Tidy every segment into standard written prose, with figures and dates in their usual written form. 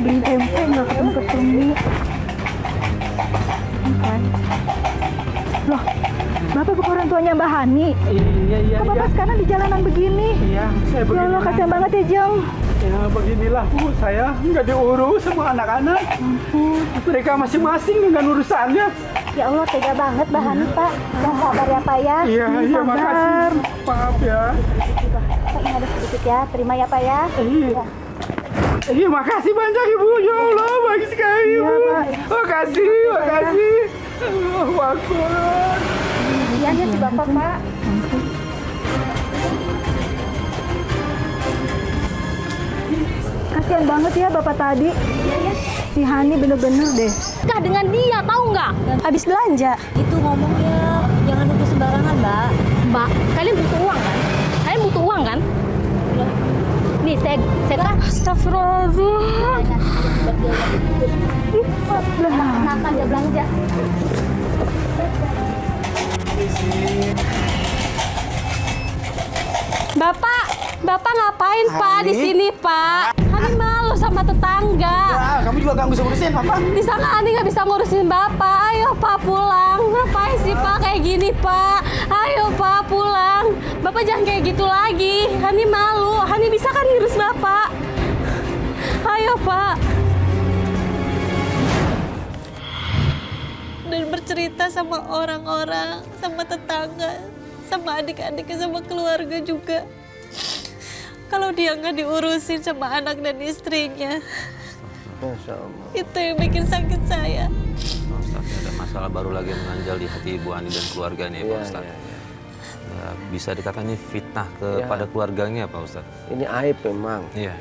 beli tempe nggak ketemu. Loh, Bapak bukan orang tuanya Mbak Hani? Iya. Kok Bapak sekarang di jalanan begini? Iya, saya Ya begini. Allah, kasihan banget ya, Jeng. Ya beginilah Bu, saya nggak diurus sama anak-anak. Mereka masing-masing dengan urusannya. Ya Allah, tega banget Mbak Hani, Pak. Yang sabar ya, Pak ya. Iya, makasih. Maaf ya. Pak, ini ada sedikit ya. Terima ya, Pak ya. Iya. Iya, makasih banyak Ibu. Ya Allah, baik sekali Iya, Ibu. Pak. Makasih. Allahu Akbar. Kasihan ya si Bapak, Pak. Kasihan banget ya Bapak tadi. Si Hani bener-bener deh. Kah dengan dia, tahu nggak? Habis belanja. Itu ngomongnya jangan nuduh sembarangan, Mbak. Mbak, kalian butuh uang kan? Kalian butuh uang kan? Nih, saya Astagfirullahaladzim. kenapa dia belanja? Bapak ngapain Pak di sini Pak? Hani malu sama tetangga. Ya, kamu juga gak bisa urusin, Papa. Di sana Hani nggak bisa ngurusin Bapak. Ayo Pak pulang. Ngapain sih Pak kayak gini Pak? Ayo Pak pulang. Bapak jangan kayak gitu lagi. Hani malu. Hani bisa kan ngurus Bapak? Ayo Pak. Dan bercerita sama orang-orang, sama tetangga, sama adik-adiknya, sama keluarga juga. Kalau dia nggak diurusin sama anak dan istrinya, Masya Allah. itu yang bikin sakit saya. Pak Ustadz, ada masalah baru lagi yang menganjal di hati Ibu Ani dan keluarganya ya Pak Iya, Ustadz. iya, iya. Ya, bisa dikatakan ini fitnah kepada keluarganya Pak Ustadz. Ini aib memang. Iya.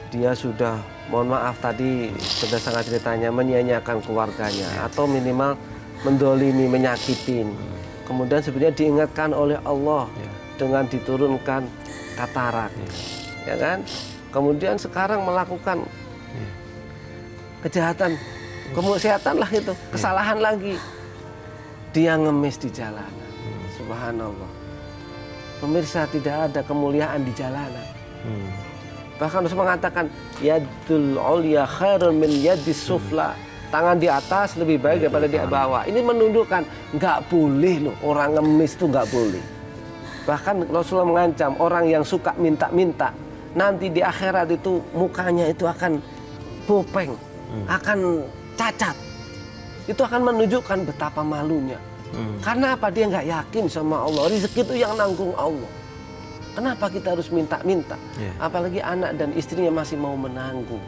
Dia sudah, mohon maaf tadi berdasarkan ceritanya, menyia-nyiakan keluarganya atau minimal mendolimi, menyakitin. Kemudian sebenarnya diingatkan oleh Allah dengan diturunkan katarak, ya kan? Kemudian sekarang melakukan kejahatan, kemaksiatan lah itu, kesalahan lagi. Dia ngemis di jalanan, subhanallah. Pemirsa, tidak ada kemuliaan di jalanan. Bahkan Rasul mengatakan yadul ulya khairun min yadis sufla. Tangan di atas lebih baik daripada di bawah. Ini menunjukkan nggak boleh loh orang ngemis itu nggak boleh. Bahkan Rasulullah mengancam orang yang suka minta-minta nanti di akhirat itu mukanya itu akan bopeng, akan cacat. Itu akan menunjukkan betapa malunya. Karena apa? Dia nggak yakin sama Allah. Rezeki itu yang nanggung Allah. Kenapa kita harus minta-minta? Apalagi anak dan istrinya masih mau menanggung.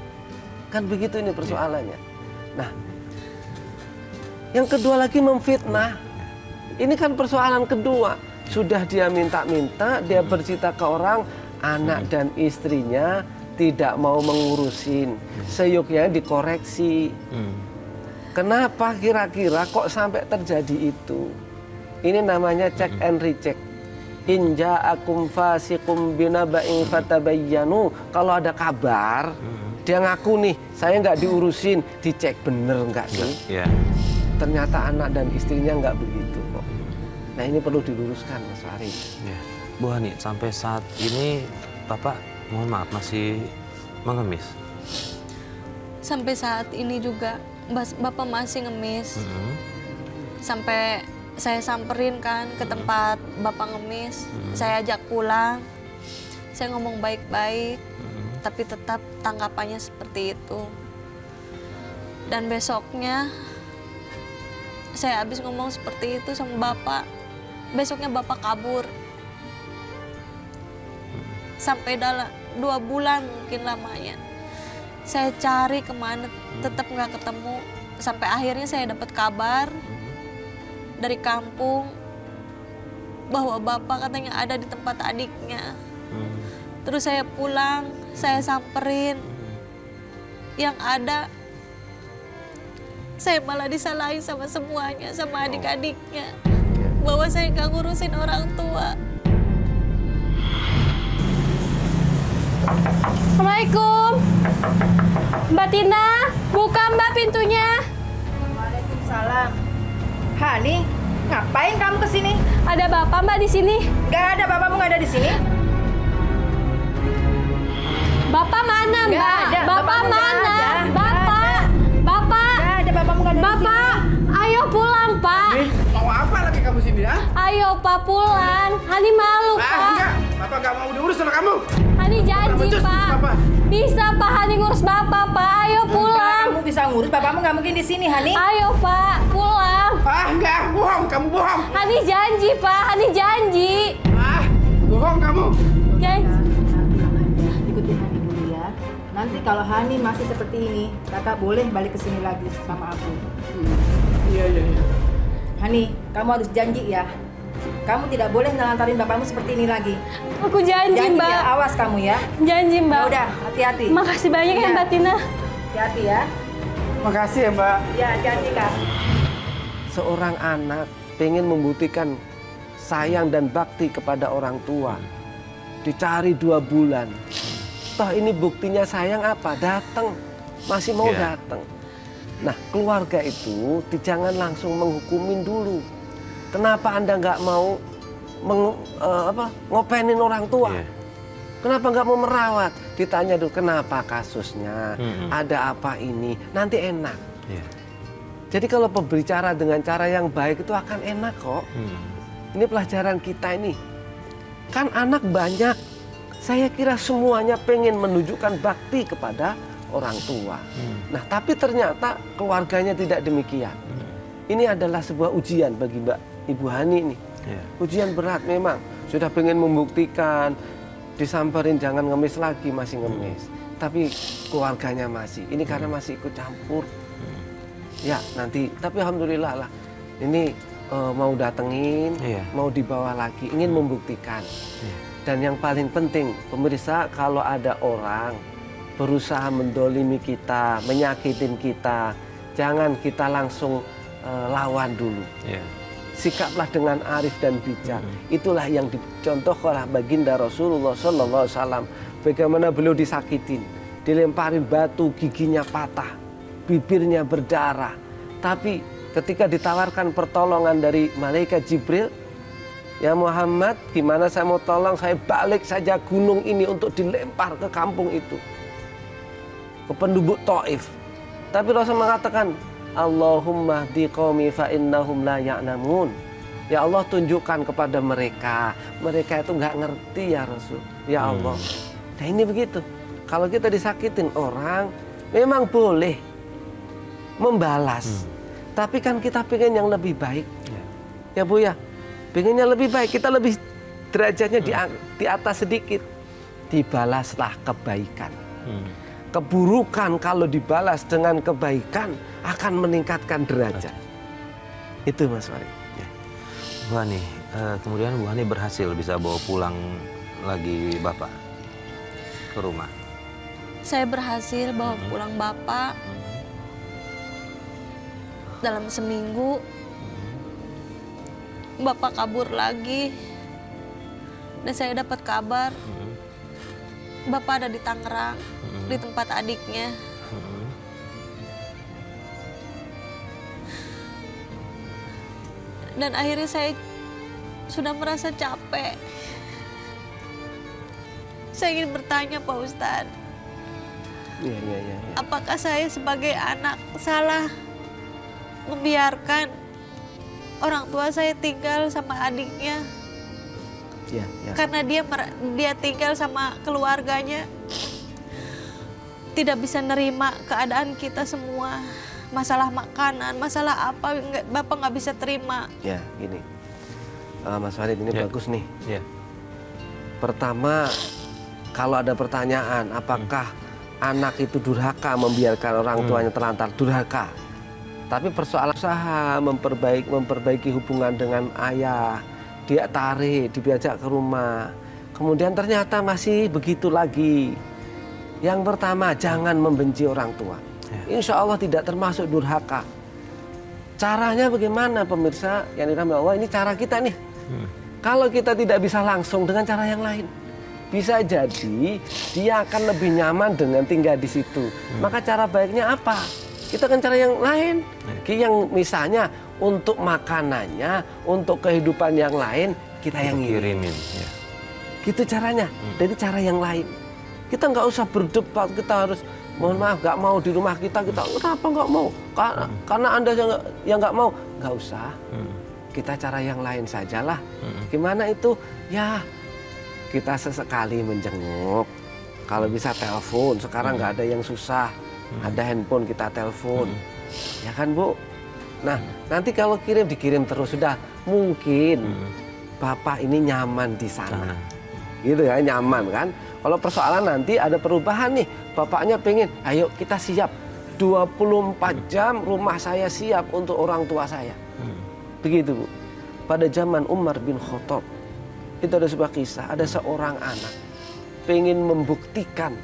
Kan begitu ini persoalannya. Nah, yang kedua lagi memfitnah. Ini kan persoalan kedua. Sudah dia minta-minta, dia bercerita ke orang, anak dan istrinya tidak mau mengurusin. Seyuknya dikoreksi. Kenapa kira-kira kok sampai terjadi itu? Ini namanya check and recheck. In ja'akum fasiqum binaba'in fatabayyanu. Kalau ada kabar, dia ngaku nih, saya nggak diurusin, dicek bener nggak sih? Iya. Ternyata anak dan istrinya nggak begitu kok. Nah ini perlu diluruskan Mas Farid. Ya. Bu Hani, sampai saat ini Bapak, mohon maaf, masih mengemis? Sampai saat ini juga Bapak masih ngemis. Sampai saya samperin kan ke tempat Bapak ngemis, saya ajak pulang, saya ngomong baik-baik, tapi tetap tanggapannya seperti itu. Dan besoknya saya habis ngomong seperti itu sama Bapak, besoknya Bapak kabur. Sampai dalam 2 bulan mungkin lamanya. Saya cari kemana, tetap nggak ketemu. Sampai akhirnya saya dapat kabar dari kampung bahwa Bapak katanya ada di tempat adiknya. Terus saya pulang, saya samperin. Yang ada, saya malah disalahin sama semuanya, sama adik-adiknya. Bahwa saya nggak ngurusin orang tua. Assalamualaikum. Mbak Tina, buka Mbak pintunya. Waalaikumsalam. Hani, ngapain kamu kesini? Ada Bapak Mbak di sini. Gak ada, bapakmu gak ada di sini. Bapak mana Mbak? Gak ada, Bapak bapakmu gak mana? ada. Ayo Pak pulang. Hani malu Pak. Enggak, Papa nggak mau diurus sama kamu. Hani janji Becus, Pak. Papa. Bisa Pak Hani ngurus Bapak Pak. Ayo Kalau pulang. kamu bisa ngurus, bapakmu nggak mungkin di sini, Hani. Ayo Pak pulang. Enggak, bohong, kamu bohong. Hani janji Pak. Hani janji. Bohong kamu. Janji. Ikutin Hani dulu ya. Nanti kalau Hani masih seperti ini, kakak boleh balik ke sini lagi sama aku. Iya. Hani, kamu harus janji ya. Kamu tidak boleh ngelantarin bapakmu seperti ini lagi. Aku janji Janji Mbak. ya, awas kamu ya. Janji Ya Mbak. udah, hati-hati. Makasih banyak ya Iya. Mbak Tina. Hati-hati ya. Makasih ya Mbak. Ya, hati-hati Kak. Seorang anak pengen membuktikan sayang dan bakti kepada orang tua. Dicari 2 bulan. Toh ini buktinya sayang apa? Datang. Masih mau Iya. datang. Nah, keluarga itu jangan langsung menghukumin dulu. Kenapa Anda nggak mau ngopenin orang tua? Iya. Kenapa nggak mau merawat? Ditanya dulu, kenapa kasusnya? Mm-mm. Ada apa ini? Nanti enak. Iya. Jadi kalau berbicara dengan cara yang baik itu akan enak kok. Ini pelajaran kita ini. Kan anak banyak. Saya kira semuanya pengen menunjukkan bakti kepada orang tua. Nah, tapi ternyata keluarganya tidak demikian. Ini adalah sebuah ujian bagi Ibu Hani ini. Iya. Ujian berat memang. Sudah pengen membuktikan, disamperin jangan ngemis lagi, masih ngemis. Tapi keluarganya masih. Ini karena masih ikut campur. Ya, nanti. Tapi alhamdulillah lah. Ini mau datengin, Iya. mau dibawa lagi, ingin membuktikan. Iya. Dan yang paling penting, pemirsa, kalau ada orang berusaha mendolimi kita, menyakitin kita, jangan kita langsung lawan dulu. Iya. Sikaplah dengan arif dan bijak. Itulah yang dicontohkan oleh baginda Rasulullah SAW. Bagaimana beliau disakitin, dilemparin batu, giginya patah, bibirnya berdarah. Tapi ketika ditawarkan pertolongan dari malaikat Jibril, ya Muhammad, gimana saya mau tolong? Saya balik saja gunung ini untuk dilempar ke kampung itu, ke penduduk Taif. Tapi Rasul mengatakan, Allahumma hdi qaumi fa innahum la ya'lamun. Ya Allah, tunjukkan kepada mereka. Mereka itu nggak ngerti ya Rasul. Ya Allah. Nah ini begitu. Kalau kita disakitin orang, memang boleh membalas. Tapi kan kita pengen yang lebih baik. Ya Bu ya. Pengennya lebih baik. Kita lebih derajatnya di atas sedikit. Dibalaslah kebaikan. Keburukan kalau dibalas dengan kebaikan akan meningkatkan derajat. Itu Mas Farid. Bu Hani, kemudian Bu Hani berhasil bisa bawa pulang lagi Bapak ke rumah. Saya berhasil bawa pulang Bapak. Dalam seminggu, Bapak kabur lagi. Dan saya dapat kabar, Bapak ada di Tangerang, di tempat adiknya. Dan akhirnya saya sudah merasa capek. Saya ingin bertanya Pak Ustadz, Iya. apakah saya sebagai anak salah membiarkan orang tua saya tinggal sama adiknya? Ya. Karena dia tinggal sama keluarganya, tidak bisa nerima keadaan kita semua. Masalah makanan, masalah apa, Bapak nggak bisa terima. Ya, gini. Mas Farid, ini bagus nih. Ya. Pertama, kalau ada pertanyaan, apakah anak itu durhaka membiarkan orang tuanya terlantar? Durhaka. Tapi persoalan usaha memperbaiki hubungan dengan ayah, dia tarik, diajak ke rumah. Kemudian ternyata masih begitu lagi. Yang pertama, jangan membenci orang tua. Insya Allah tidak termasuk durhaka. Caranya bagaimana pemirsa yang dirahmati Allah? Ini cara kita nih. Kalau kita tidak bisa langsung dengan cara yang lain, bisa jadi dia akan lebih nyaman dengan tinggal di situ. Maka cara baiknya apa? Kita kan cara yang lain. Yang misalnya untuk makanannya, untuk kehidupan yang lain, kita yang kirimin. Ya. Gitu caranya. Dari cara yang lain. Kita nggak usah berdebat, kita harus mohon maaf nggak mau di rumah kita kenapa nggak mau? Karena Anda yang nggak mau, nggak usah. kita cara yang lain sajalah. Gimana itu? Ya kita sesekali menjenguk. Kalau bisa telepon, sekarang nggak ada yang susah. Ada handphone kita telepon. Ya kan Bu? Nah nanti kalau dikirim terus sudah. Mungkin Bapak ini nyaman di sana. Gitu ya, nyaman kan? Kalau persoalan nanti ada perubahan nih. Bapaknya pengen, ayo kita siap. 24 jam rumah saya siap untuk orang tua saya. Begitu Bu. Pada zaman Umar bin Khattab, itu ada sebuah kisah, ada seorang anak pengen membuktikan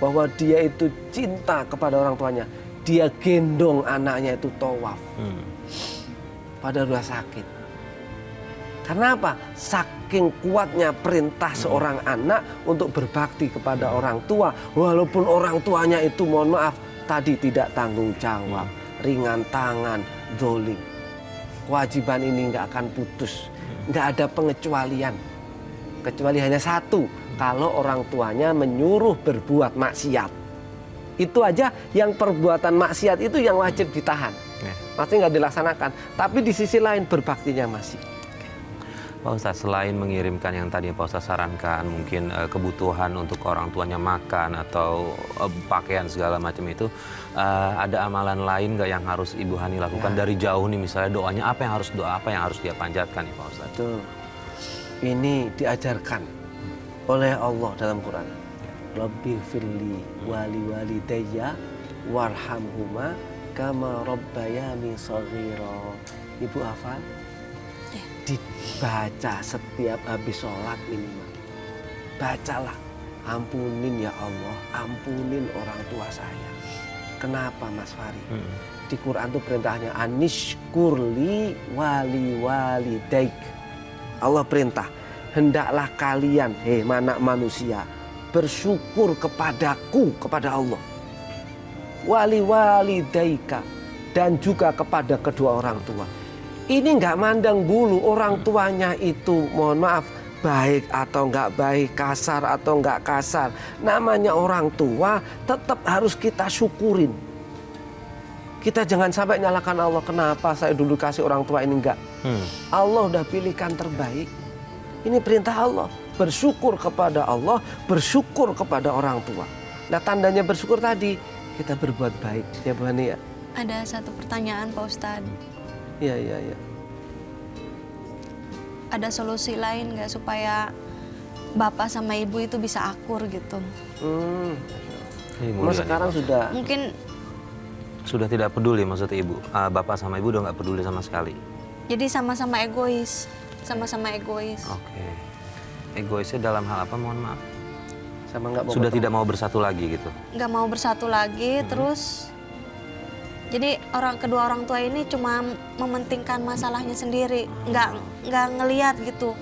bahwa dia itu cinta kepada orang tuanya. Dia gendong anaknya itu tawaf. Padahal udah sakit. Karena apa? Saking kuatnya perintah seorang anak untuk berbakti kepada orang tua. Walaupun orang tuanya itu mohon maaf, tadi tidak tanggung jawab, ringan tangan, zolim. Kewajiban ini nggak akan putus. Nggak ada pengecualian. Kecuali hanya satu, kalau orang tuanya menyuruh berbuat maksiat. Itu aja yang perbuatan maksiat itu yang wajib ditahan. Pasti nggak dilaksanakan. Tapi di sisi lain berbaktinya masih. Pak Ustadz, selain mengirimkan yang tadi Pak Ustadz sarankan, mungkin kebutuhan untuk orang tuanya makan atau pakaian segala macam itu, ada amalan lain nggak yang harus Ibu Hani lakukan dari jauh nih, misalnya doanya apa yang harus dia panjatkan nih Pak Ustadz? Betul. Ini diajarkan oleh Allah dalam Quran. Rabbi firli wali walidayya warhamhuma kama rabbayani shaghira. Ibu hafal? Dibaca setiap habis sholat minimal. Bacalah, ampunin ya Allah, ampunin orang tua saya. Kenapa Mas Fari? Di Quran itu perintahnya anishkurli wali walidaik. Allah perintah, hendaklah kalian, anak manusia, bersyukur kepadaku, kepada Allah. Wali walidaika, dan juga kepada kedua orang tua. Ini nggak mandang bulu orang tuanya itu, mohon maaf, baik atau nggak baik, kasar atau nggak kasar. Namanya orang tua tetap harus kita syukurin. Kita jangan sampai nyalakan Allah, kenapa saya dulu kasih orang tua ini enggak. Allah udah pilihkan terbaik. Ini perintah Allah. Bersyukur kepada Allah, bersyukur kepada orang tua. Nah tandanya bersyukur tadi, kita berbuat baik. Ya Bu Hani ya? Ada satu pertanyaan Pak Ustadz. Iya. Ada solusi lain nggak supaya bapak sama ibu itu bisa akur gitu? Mas sekarang sudah Mungkin sudah tidak peduli maksud Ibu, bapak sama ibu udah nggak peduli sama sekali. jadi sama-sama egois, Oke. Egoisnya dalam hal apa, mohon maaf? sama nggak mau Sudah ketemu. tidak mau bersatu lagi gitu. nggak mau bersatu lagi, terus jadi kedua orang tua ini cuma mementingkan masalahnya sendiri, nggak ngelihat gitu.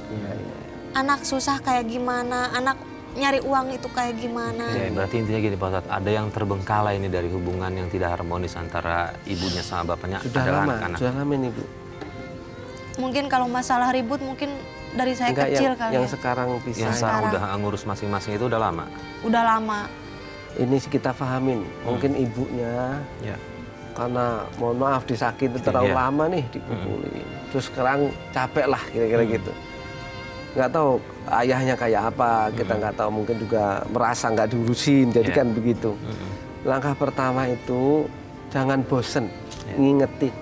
Anak susah kayak gimana, anak nyari uang itu kayak gimana. Ya, berarti intinya gini Pak Ustadz, ada yang terbengkalai ini dari hubungan yang tidak harmonis antara ibunya sama bapaknya adalah anak-anak. Sudah lama nih Bu. Mungkin kalau masalah ribut mungkin dari saya Enggak, kecil kali yang ya. sekarang bisa. Yang sekarang sekarang. udah ngurus masing-masing itu udah lama. Udah lama. Ini kita pahamin, mungkin ibunya Ya. karena mohon maaf disakiti terlalu Iya. lama nih dipukulin. Terus sekarang capek lah kira-kira gitu. Nggak tahu ayahnya kayak apa, kita nggak tahu, mungkin juga merasa nggak diurusin, jadi kan begitu. Langkah pertama itu jangan bosen ngingetin.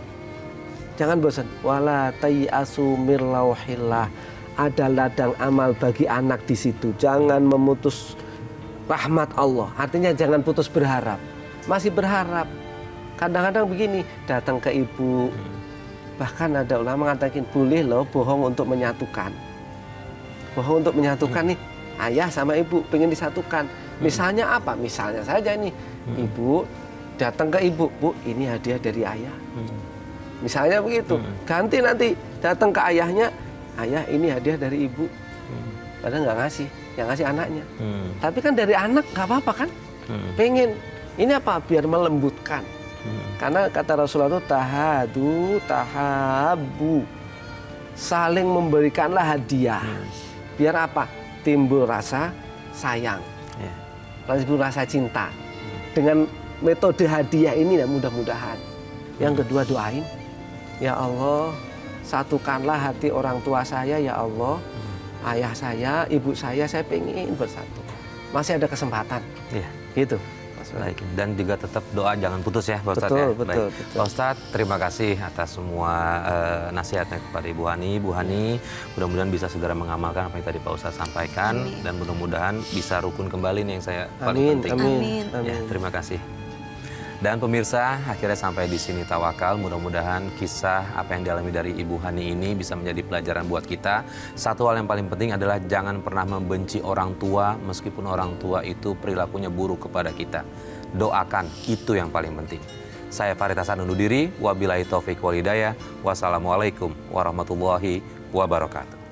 Jangan bosan. Wala tayasu mir lauhillah. Ada ladang amal bagi anak di situ. Jangan memutus rahmat Allah. Artinya jangan putus berharap. Masih berharap. Kadang-kadang begini, datang ke ibu. Bahkan ada ulama mengatakan boleh loh bohong untuk menyatukan. Bohong untuk menyatukan nih ayah sama ibu pengen disatukan. Misalnya apa? Misalnya saja nih ibu datang ke ibu, Bu, ini hadiah dari ayah. Misalnya begitu. Ganti nanti datang ke ayahnya, ayah ini hadiah dari ibu. Padahal nggak ngasih, yang ngasih anaknya. Tapi kan dari anak nggak apa-apa kan? Pengen. Ini apa? Biar melembutkan. Karena kata Rasulullah itu tahabu. Saling memberikanlah hadiah. Biar apa? Timbul rasa sayang. Timbul rasa cinta. Dengan metode hadiah ini ya mudah-mudahan. Yang kedua doain. Ya Allah, satukanlah hati orang tua saya ya Allah, ayah saya, ibu saya pengen bersatu. Masih ada kesempatan. Iya. Gitu. Baik, dan juga tetap doa jangan putus ya Pak Ustadz. Betul, ya. betul, Baik. betul. Pak Ustadz, terima kasih atas semua nasihatnya kepada Ibu Hani. Ibu Hani, mudah-mudahan bisa segera mengamalkan apa yang tadi Pak Ustadz sampaikan. Amin. Dan mudah-mudahan bisa rukun kembali nih yang saya Amin, paling penting. amin, Amin. Ya, terima kasih. Dan pemirsa, akhirnya sampai di sini Tawakal. Mudah-mudahan kisah apa yang dialami dari Ibu Hani ini bisa menjadi pelajaran buat kita. Satu hal yang paling penting adalah jangan pernah membenci orang tua meskipun orang tua itu perilakunya buruk kepada kita. Doakan, itu yang paling penting. Saya Farid Hasan undur diri. Wabillahi taufiq wal hidayah. Wassalamualaikum warahmatullahi wabarakatuh.